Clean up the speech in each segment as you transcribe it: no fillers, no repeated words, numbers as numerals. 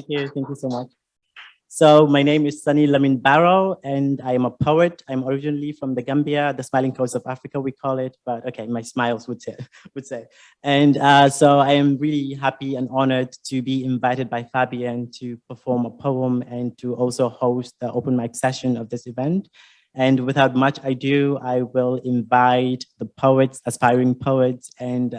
you. Thank you so much. So my name is Sunni Lamin Barrow, and I am a poet. I'm originally from the Gambia, the smiling coast of Africa, we call it. But okay, my smiles would say. Would say. And so I am really happy and honored to be invited by Fabian to perform a poem and to also host the open mic session of this event. And without much ado, I will invite the poets, aspiring poets, and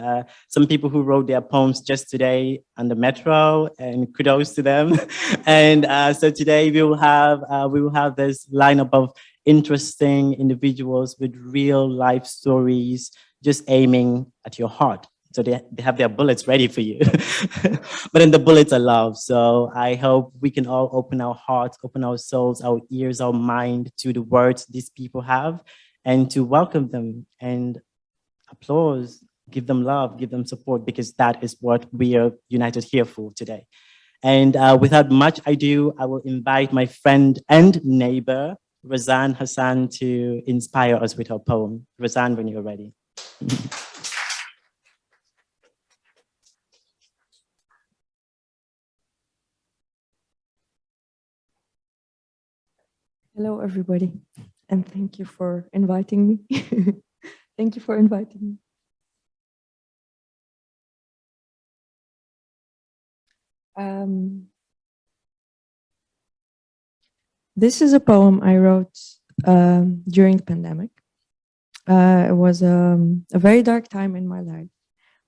some people who wrote their poems just today on the metro, and kudos to them. And so today we will have this lineup of interesting individuals with real life stories, just aiming at your heart. So they have their bullets ready for you. But then the bullets are love. So I hope we can all open our hearts, open our souls, our ears, our mind to the words these people have, and to welcome them and applause, give them love, give them support, because that is what we are united here for today. And without much ado, I will invite my friend and neighbor, Razan Hassan, to inspire us with her poem. Razan, when you're ready. Hello, everybody, and thank you for inviting me. Thank you for inviting me. This is a poem I wrote during the pandemic. It was a very dark time in my life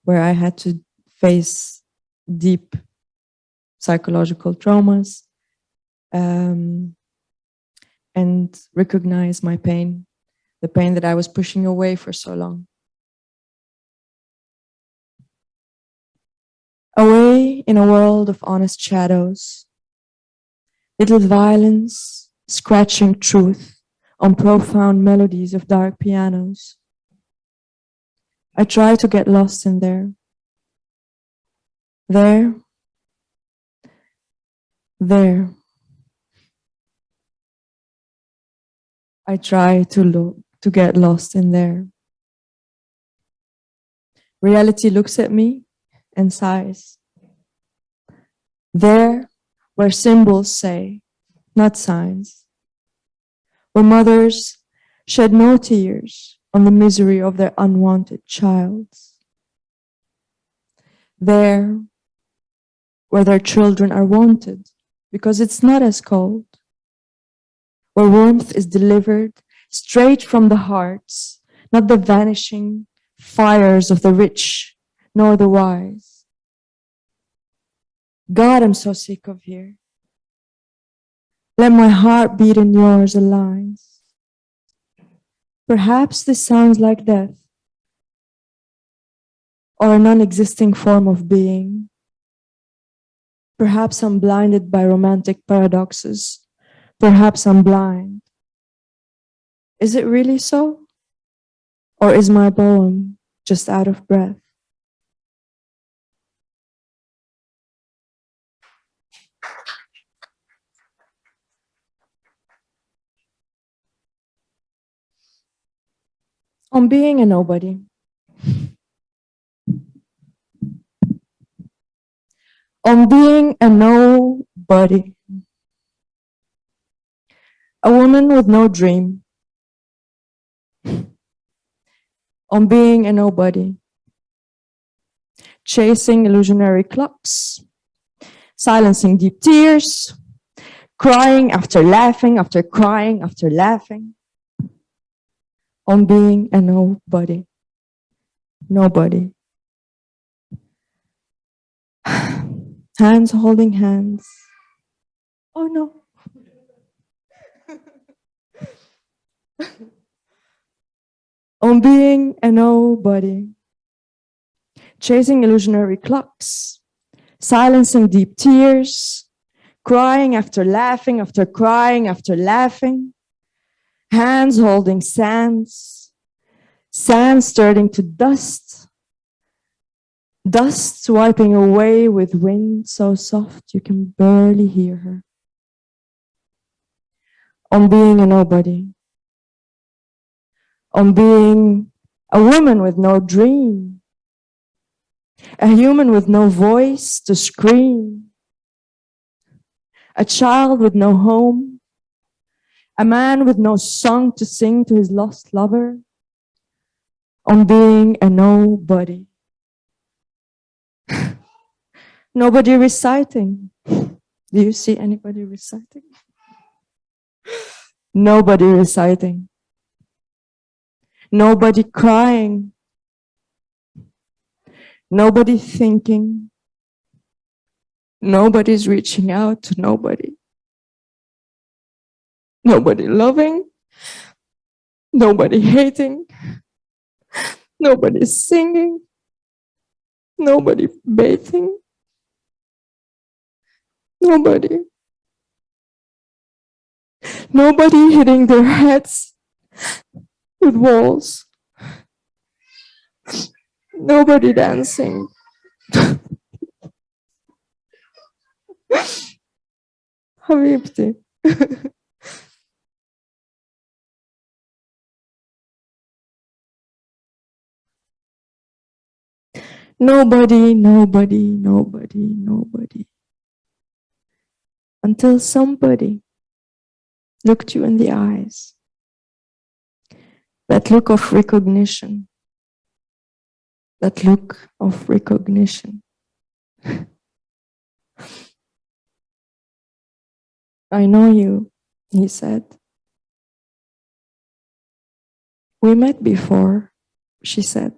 where I had to face deep psychological traumas, and recognize my pain, the pain that I was pushing away for so long. Away in a world of honest shadows, little violence, scratching truth on profound melodies of dark pianos. I try to get lost in there. There. I try to get lost in there. Reality looks at me and sighs. There, where symbols say, not signs. Where mothers shed no tears on the misery of their unwanted child. There, where their children are wanted, because it's not as cold. Where warmth is delivered straight from the hearts, not the vanishing fires of the rich, nor the wise. God, I'm so sick of here. Let my heart beat in yours aligns. Perhaps this sounds like death, or a non-existing form of being. Perhaps I'm blinded by romantic paradoxes. Perhaps I'm blind. Is it really so? Or is my poem just out of breath? On being a nobody. On being a nobody. A woman with no dream. On being a nobody. Chasing illusionary clocks. Silencing deep tears. Crying after laughing, after crying, after laughing. On being a nobody. Nobody. Hands holding hands. Oh no. On being a nobody. Chasing illusionary clocks. Silencing deep tears. Crying after laughing, after crying, after laughing. Hands holding sands. Sands turning to dust. Dust wiping away with wind so soft you can barely hear her. On being a nobody. On being a woman with no dream. A human with no voice to scream. a child with no home, a man with no song to sing to his lost lover, on being a nobody. Nobody reciting. Do you see anybody reciting? Nobody reciting. Nobody crying. Nobody thinking. Nobody's reaching out to nobody. Nobody loving. Nobody hating. Nobody singing. Nobody bathing. Nobody. Nobody hitting their heads with walls. Nobody dancing. Habibti. Nobody, nobody, nobody, nobody. Until somebody looked you in the eyes. That look of recognition. That look of recognition. I know you, he said. We met before, she said.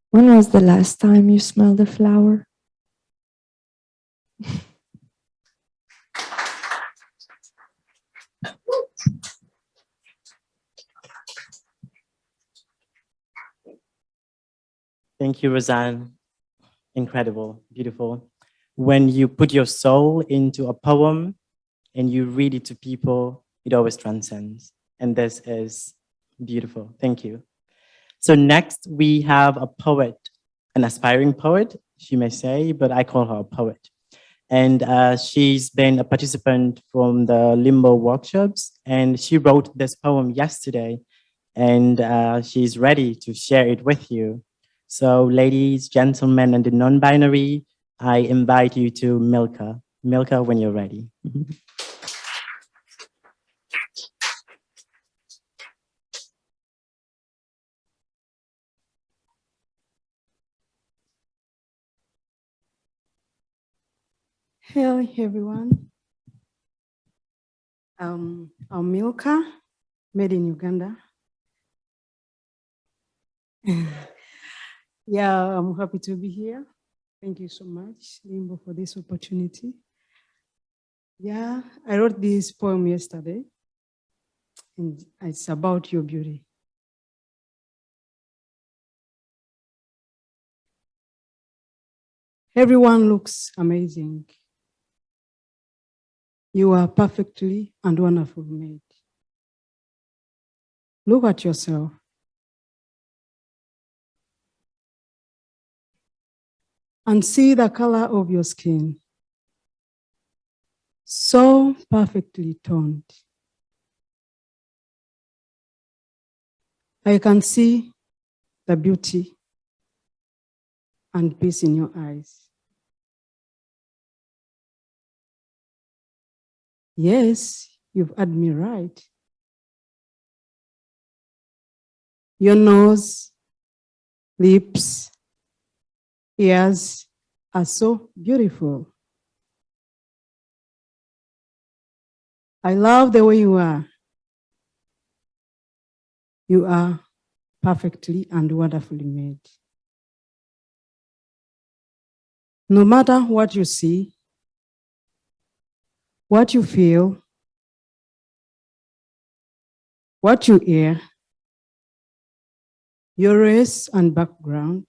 When was the last time you smelled a flower? Thank you, Razan. Incredible, beautiful. When you put your soul into a poem and you read it to people, it always transcends. And this is beautiful. Thank you. So next we have a poet, an aspiring poet, she may say, but I call her a poet. And she's been a participant from the LIMBO workshops, and she wrote this poem yesterday, and she's ready to share it with you. So ladies, gentlemen, and the non-binary, I invite you to Milka. Milka, when you're ready. Hello, everyone. I'm Milka, made in Uganda. Yeah, I'm happy to be here. Thank you so much, Limbo, for this opportunity. Yeah, I wrote this poem yesterday, and it's about your beauty. Everyone looks amazing. You are perfectly and wonderfully made. Look at yourself. And see the color of your skin. So perfectly toned. I can see the beauty and peace in your eyes. Yes, you've had me right. Your nose, lips, ears are so beautiful. I love the way you are. You are perfectly and wonderfully made. No matter what you see, what you feel, what you hear, your race and background,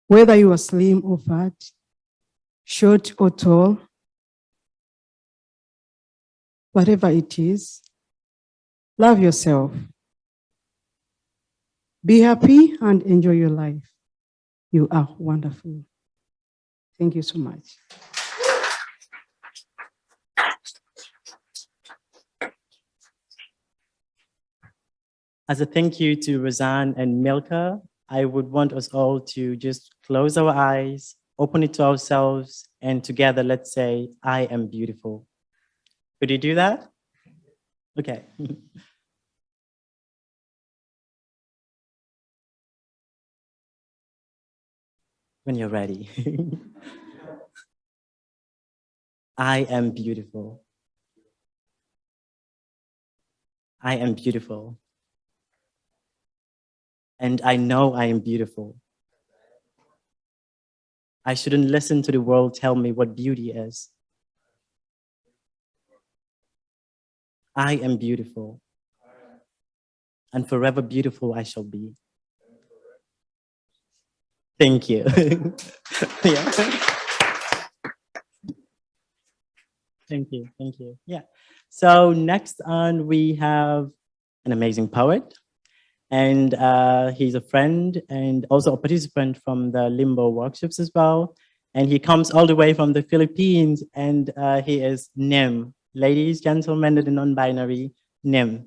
whether you are slim or fat, short or tall, whatever it is, love yourself. Be happy and enjoy your life. You are wonderful. Thank you so much. As a thank you to Razan and Milka, I would want us all to just close our eyes, open it to ourselves, and together let's say, I am beautiful. Could you do that? Okay. When you're ready. I am beautiful. I am beautiful. And I know I am beautiful. I shouldn't listen to the world tell me what beauty is. I am beautiful. And forever beautiful I shall be. Thank you. Yeah. Thank you, thank you. Yeah. So next on, we have an amazing poet, and he's a friend and also a participant from the LIMBO workshops as well. And he comes all the way from the Philippines, and he is Nim. Ladies, gentlemen, the non-binary, Nim.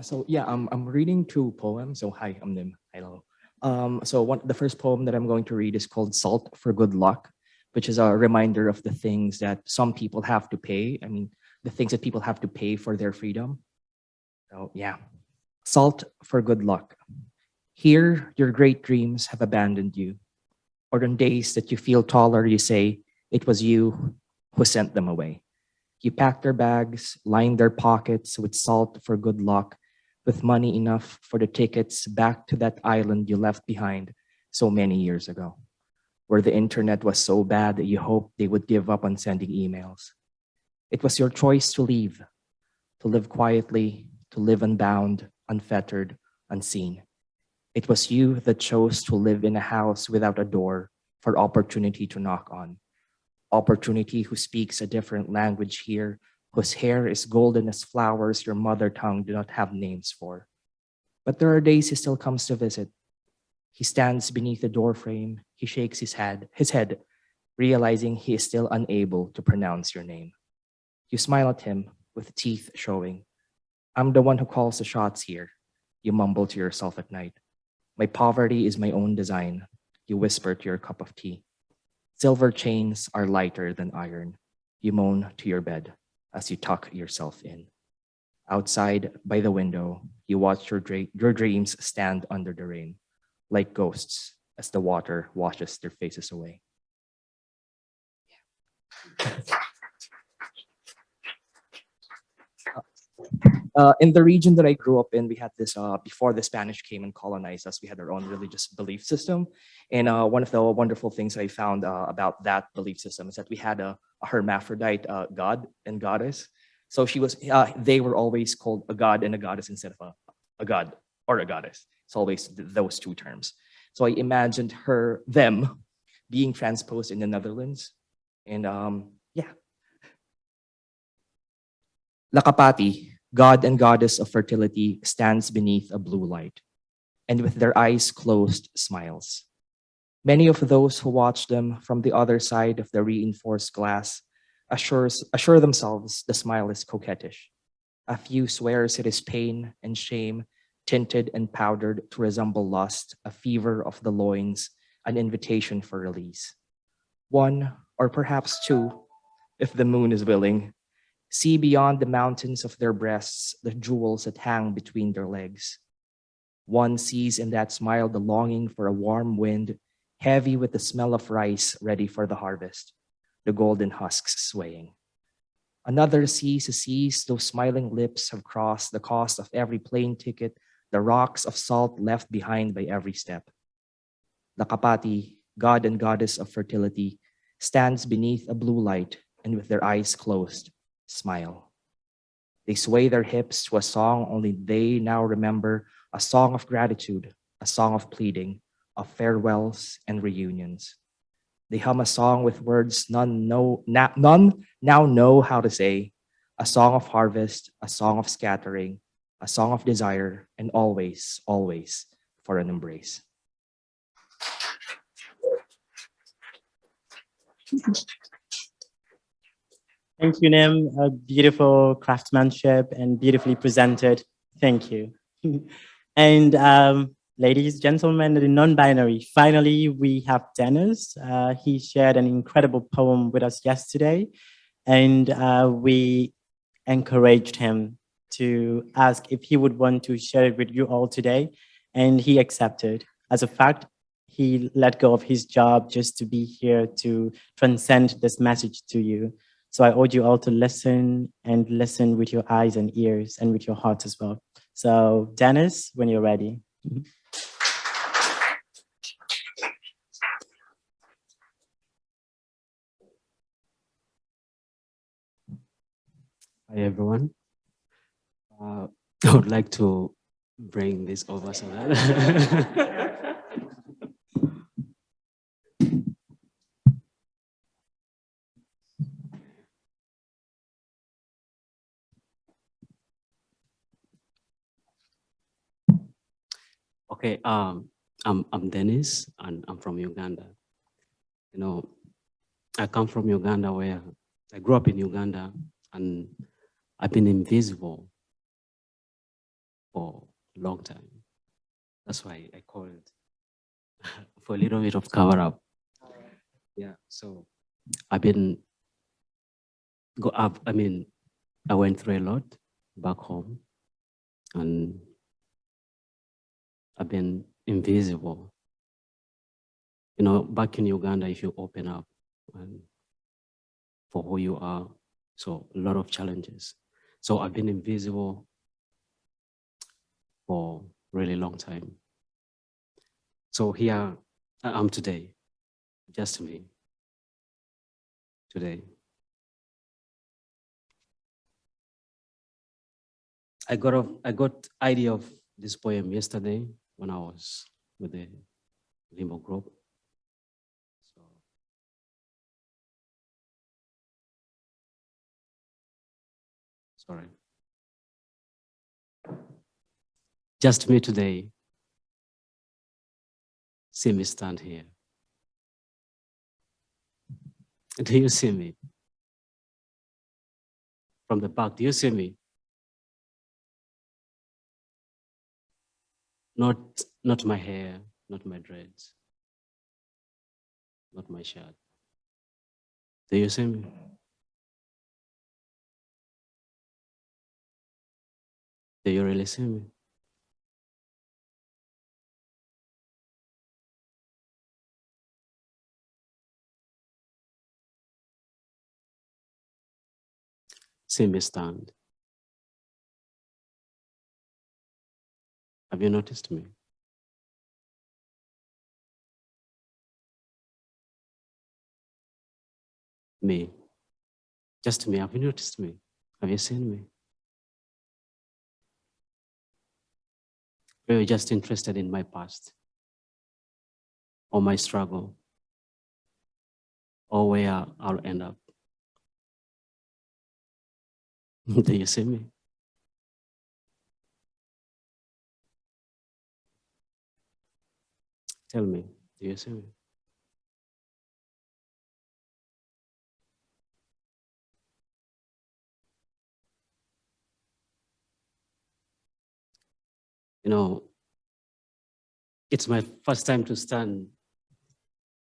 So yeah, I'm reading two poems. So hi, I'm Nim. Hello. The first poem that I'm going to read is called "Salt for Good Luck," which is a reminder of the things that some people have to pay. I mean, the things that people have to pay for their freedom. So yeah, salt for good luck. Here, your great dreams have abandoned you, or on days that you feel taller, you say it was you who sent them away. You pack their bags, line their pockets with salt for good luck, with money enough for the tickets back to that island you left behind so many years ago, where the internet was so bad that you hoped they would give up on sending emails. It was your choice to live quietly, to live unbound, unfettered, unseen. It was you that chose to live in a house without a door for opportunity to knock on. Opportunity who speaks a different language here, whose hair is golden as flowers your mother tongue do not have names for. But there are days he still comes to visit. He stands beneath the doorframe, he shakes his head, realizing he is still unable to pronounce your name. You smile at him with teeth showing. I'm the one who calls the shots here, you mumble to yourself at night. My poverty is my own design, you whisper to your cup of tea. Silver chains are lighter than iron, you moan to your bed as you tuck yourself in. Outside, by the window, you watch your dreams stand under the rain, like ghosts as the water washes their faces away. In the region that I grew up in, we had this, before the Spanish came and colonized us, we had our own religious belief system. And one of the wonderful things I found about that belief system is that we had a hermaphrodite god and goddess. So they were always called a god and a goddess instead of a god or a goddess. It's always those two terms. So I imagined them being transposed in the Netherlands. And yeah. Lakapati, god and goddess of fertility, stands beneath a blue light, and with their eyes closed, smiles. Many of those who watch them from the other side of the reinforced glass assure themselves the smile is coquettish. A few swears it is pain and shame, tinted and powdered to resemble lust, a fever of the loins, an invitation for release. One, or perhaps two, if the moon is willing, see beyond the mountains of their breasts the jewels that hang between their legs. One sees in that smile the longing for a warm wind, heavy with the smell of rice ready for the harvest, the golden husks swaying. Another sees those smiling lips have crossed the cost of every plane ticket, the rocks of salt left behind by every step. The Kapati, god and goddess of fertility, stands beneath a blue light and with their eyes closed, smile. They sway their hips to a song only they now remember, a song of gratitude, a song of pleading, of farewells and reunions. They hum a song with words none now know how to say, a song of harvest, a song of scattering, a song of desire, and always, always for an embrace. Thank you, Nim. A beautiful craftsmanship and beautifully presented. Thank you. And ladies, gentlemen, the non-binary, finally, we have Dennis. He shared an incredible poem with us yesterday, and we encouraged him to ask if he would want to share it with you all today, and he accepted. As a fact, he let go of his job just to be here to transcend this message to you. So I urge you all to listen and listen with your eyes and ears and with your hearts as well. So Dennis, when you're ready. Hi, everyone. I would like to bring this over so that. Okay, I'm Dennis and I'm from Uganda. You know, I come from Uganda where I grew up in Uganda and I've been invisible for a long time. That's why I called for a little bit of cover up. Yeah, so I've been, I went through a lot back home and I've been invisible. You know, back in Uganda, if you open up and for who you are, so a lot of challenges. So I've been invisible for a really long time. So here I am today, just me, today. I got idea of this poem yesterday when I was with the LIMBO group. So, sorry. Just me today. See me stand here. Do you see me? From the back, do you see me? Not my hair, not my dreads, not my shirt. Do you see me? Do you really see me? See me stand. Have you noticed me? Me. Just me. Have you noticed me? Have you seen me? Or you're just interested in my past or my struggle or where I'll end up? Do you see me? Tell me, do you see me? You know, it's my first time to stand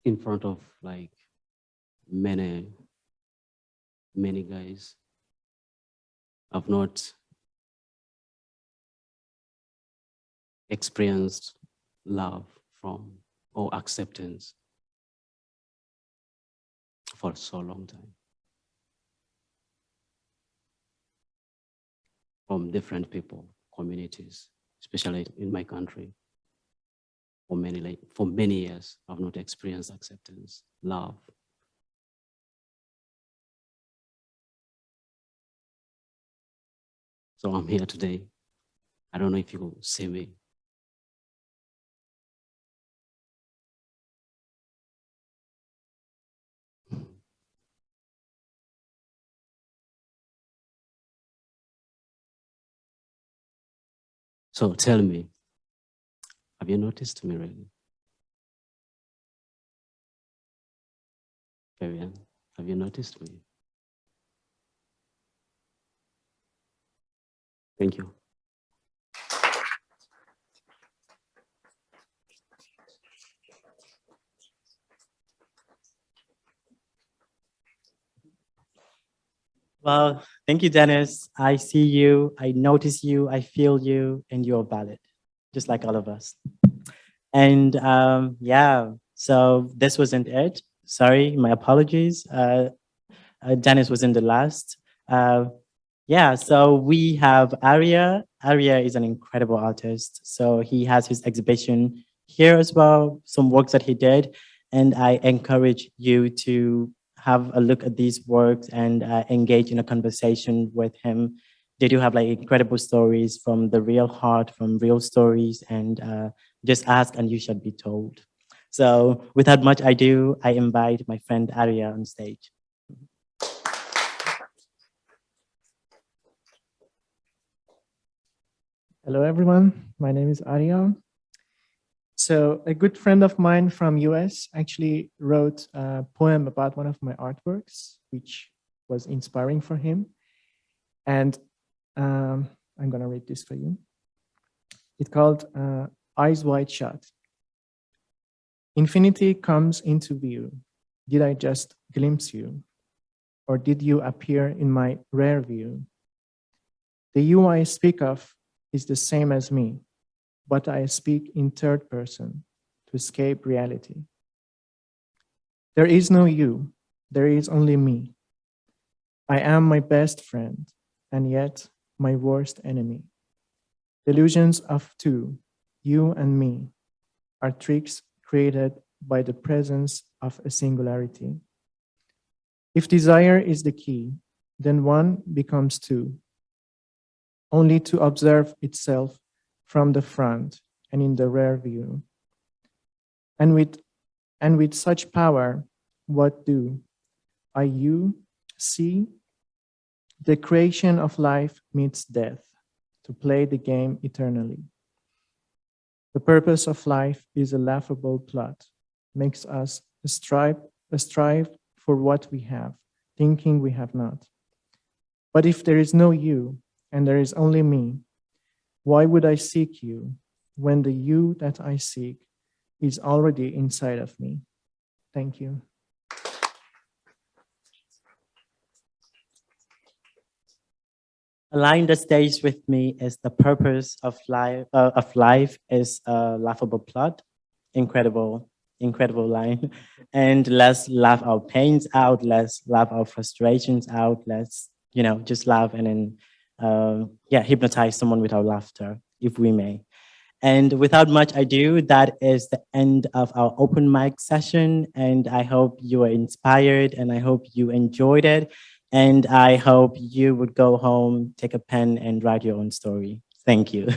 in front of like many guys. I've not experienced love from or acceptance for so long time from different people, communities, especially in my country. For many years, I've not experienced acceptance, love. So I'm here today. I don't know if you see me. So tell me, have you noticed me really? Fabian, have you noticed me? Thank you. Well, thank you, Dennis. I see you, I notice you, I feel you, and you're valid, just like all of us. And yeah, so this wasn't it. Sorry, my apologies. Dennis was in the last. Yeah, so we have Arya. Arya is an incredible artist. So he has his exhibition here as well, some works that he did. And I encourage you to have a look at these works and engage in a conversation with him. They do have like incredible stories from the real heart, from real stories, and just ask and you shall be told. So without much ado, I invite my friend Arya on stage. Hello, everyone. My name is Arya. So a good friend of mine from US actually wrote a poem about one of my artworks, which was inspiring for him. And I'm going to read this for you. It's called Eyes Wide Shut. Infinity comes into view. Did I just glimpse you? Or did you appear in my rear view? The you I speak of is the same as me, but I speak in third person to escape reality. There is no you, there is only me. I am my best friend, and yet my worst enemy. Delusions of two, you and me, are tricks created by the presence of a singularity. If desire is the key, then one becomes two, only to observe itself from the front and in the rear view. And with such power, what do? You see? The creation of life meets death, to play the game eternally. The purpose of life is a laughable plot, makes us strive for what we have, thinking we have not. But if there is no you, and there is only me, why would I seek you when the you that I seek is already inside of me? Thank you. A line that stays with me is the purpose of life is a laughable plot. Incredible, incredible line. And let's laugh our pains out. Let's laugh our frustrations out. Let's, just laugh and then hypnotize someone with our laughter, if we may. And without much ado, that is the end of our open mic session. And I hope you were inspired and I hope you enjoyed it. And I hope you would go home, take a pen and write your own story. Thank you.